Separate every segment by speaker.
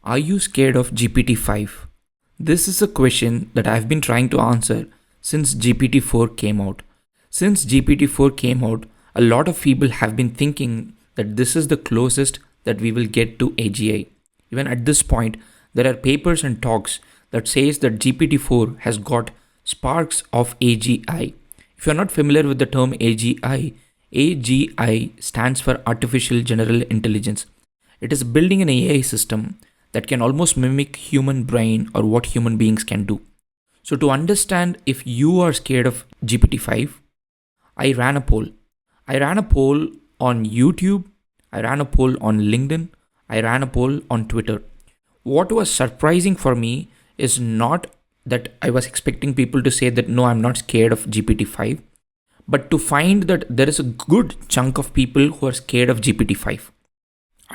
Speaker 1: Are you scared of GPT-5? This is a question that I've been trying to answer since GPT-4 came out. Since GPT-4 came out, a lot of people have been thinking that this is the closest that we will get to AGI. Even at this point, there are papers and talks that says that GPT-4 has got sparks of AGI. If you're not familiar with the term AGI, AGI stands for Artificial General Intelligence. It is building an AI system that can almost mimic human brain or what human beings can do. So to understand if you are scared of GPT-5, I ran a poll. I ran a poll on YouTube, I ran a poll on LinkedIn, I ran a poll on Twitter. What was surprising for me is not that I was expecting people to say that no, I'm not scared of GPT-5, but to find that there is a good chunk of people who are scared of GPT-5.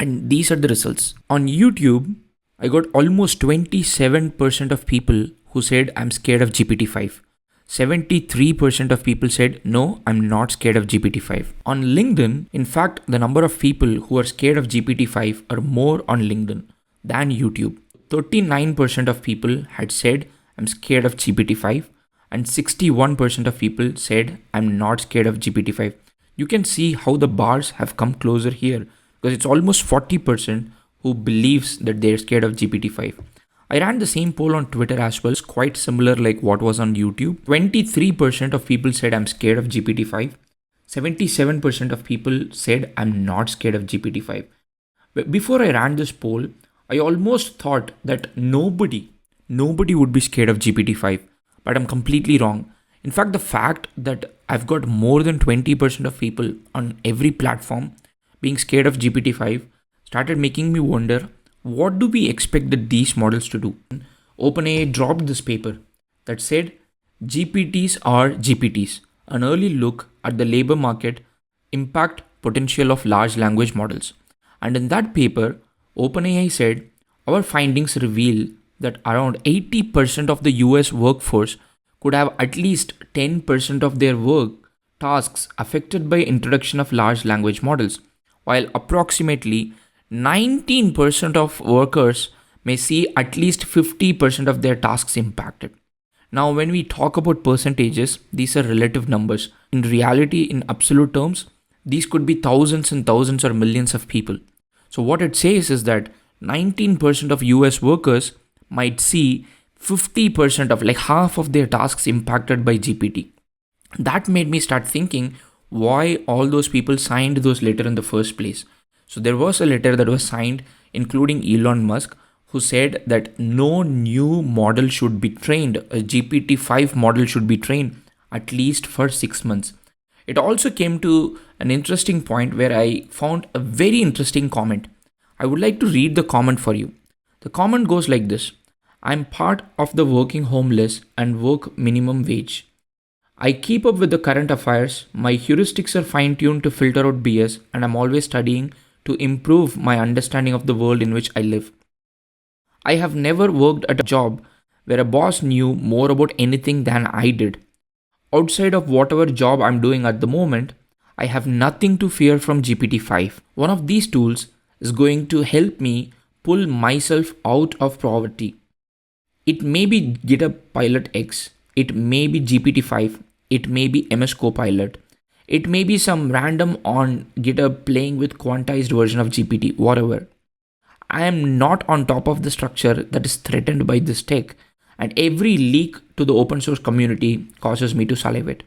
Speaker 1: And these are the results. On YouTube, I got almost 27% of people who said I'm scared of GPT-5. 73% of people said no, I'm not scared of GPT-5. On LinkedIn, in fact, the number of people who are scared of GPT-5 are more on LinkedIn than YouTube. 39% of people had said I'm scared of GPT-5 and 61% of people said I'm not scared of GPT-5. You can see how the bars have come closer here because it's almost 40% who believes that they're scared of GPT-5. I ran the same poll on Twitter as well. It's quite similar like what was on YouTube. 23% of people said I'm scared of GPT-5. 77% of people said I'm not scared of GPT-5. But before I ran this poll, I almost thought that nobody would be scared of GPT-5. But I'm completely wrong. In fact, the fact that I've got more than 20% of people on every platform being scared of GPT-5 started making me wonder, what do we expect that these models to do? OpenAI dropped this paper that said GPTs are GPTs, an early look at the labor market impact potential of large language models. And in that paper, OpenAI said our findings reveal that around 80% of the US workforce could have at least 10% of their work tasks affected by introduction of large language models, while approximately 19% of workers may see at least 50% of their tasks impacted. Now, when we talk about percentages, these are relative numbers. In reality, in absolute terms, these could be thousands and thousands or millions of people. So what it says is that 19% of US workers might see 50% of like half of their tasks impacted by GPT. That made me start thinking why all those people signed those letters in the first place. So there was a letter that was signed including Elon Musk, who said that no new model should be trained, a GPT-5 model should be trained at least for 6 months. It also came to an interesting point where I found a very interesting comment. I would like to read the comment for you. The comment goes like this: I'm part of the working homeless and work minimum wage. I keep up with the current affairs, my heuristics are fine-tuned to filter out BS, and I'm always studying to improve my understanding of the world in which I live. I have never worked at a job where a boss knew more about anything than I did. Outside of whatever job I'm doing at the moment, I have nothing to fear from GPT-5. One of these tools is going to help me pull myself out of poverty. It may be GitHub Pilot X, it may be GPT-5, it may be MS Copilot, it may be some random on GitHub playing with quantized version of GPT, whatever. I am not on top of the structure that is threatened by this tech, and every leak to the open source community causes me to salivate.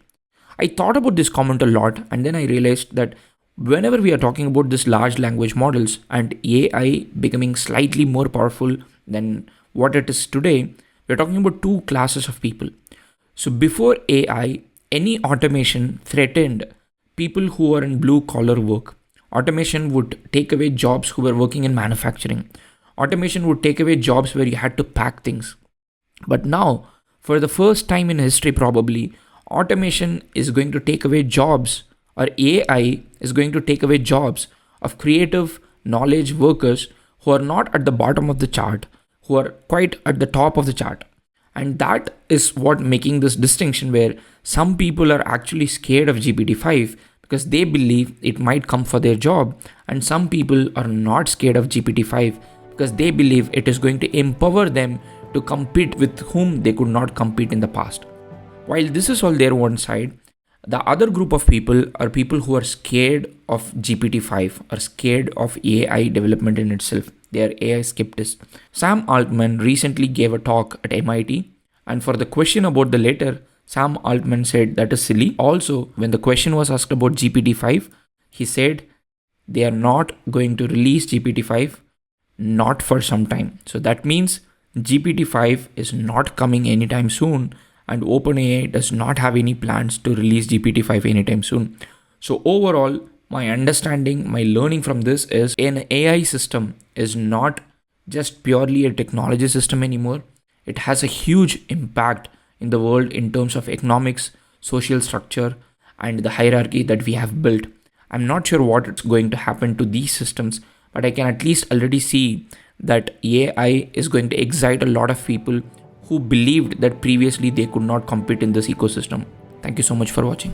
Speaker 1: I thought about this comment a lot, and then I realized that whenever we are talking about this large language models and AI becoming slightly more powerful than what it is today, we're talking about two classes of people. So before AI, any automation threatened people who are in blue collar work. Automation would take away jobs who were working in manufacturing. Automation would take away jobs where you had to pack things. But now, for the first time in history probably, automation is going to take away jobs, or AI is going to take away jobs of creative knowledge workers who are not at the bottom of the chart, who are quite at the top of the chart. And that is what making this distinction where some people are actually scared of GPT-5 because they believe it might come for their job, and some people are not scared of GPT-5 because they believe it is going to empower them to compete with whom they could not compete in the past. While this is all their one side, the other group of people are people who are scared of GPT-5, are scared of AI development in itself. They are AI skeptics. Sam Altman recently gave a talk at MIT, and for the question about the latter, Sam Altman said that is silly. Also, when the question was asked about GPT-5, he said they are not going to release GPT-5 not for some time. So that means GPT-5 is not coming anytime soon, and OpenAI does not have any plans to release GPT-5 anytime soon. So overall, my understanding, my learning from this is an AI system is not just purely a technology system anymore. It has a huge impact in the world in terms of economics, social structure, and the hierarchy that we have built. I'm not sure what it's going to happen to these systems, but I can at least already see that AI is going to excite a lot of people who believed that previously they could not compete in this ecosystem. Thank you so much for watching.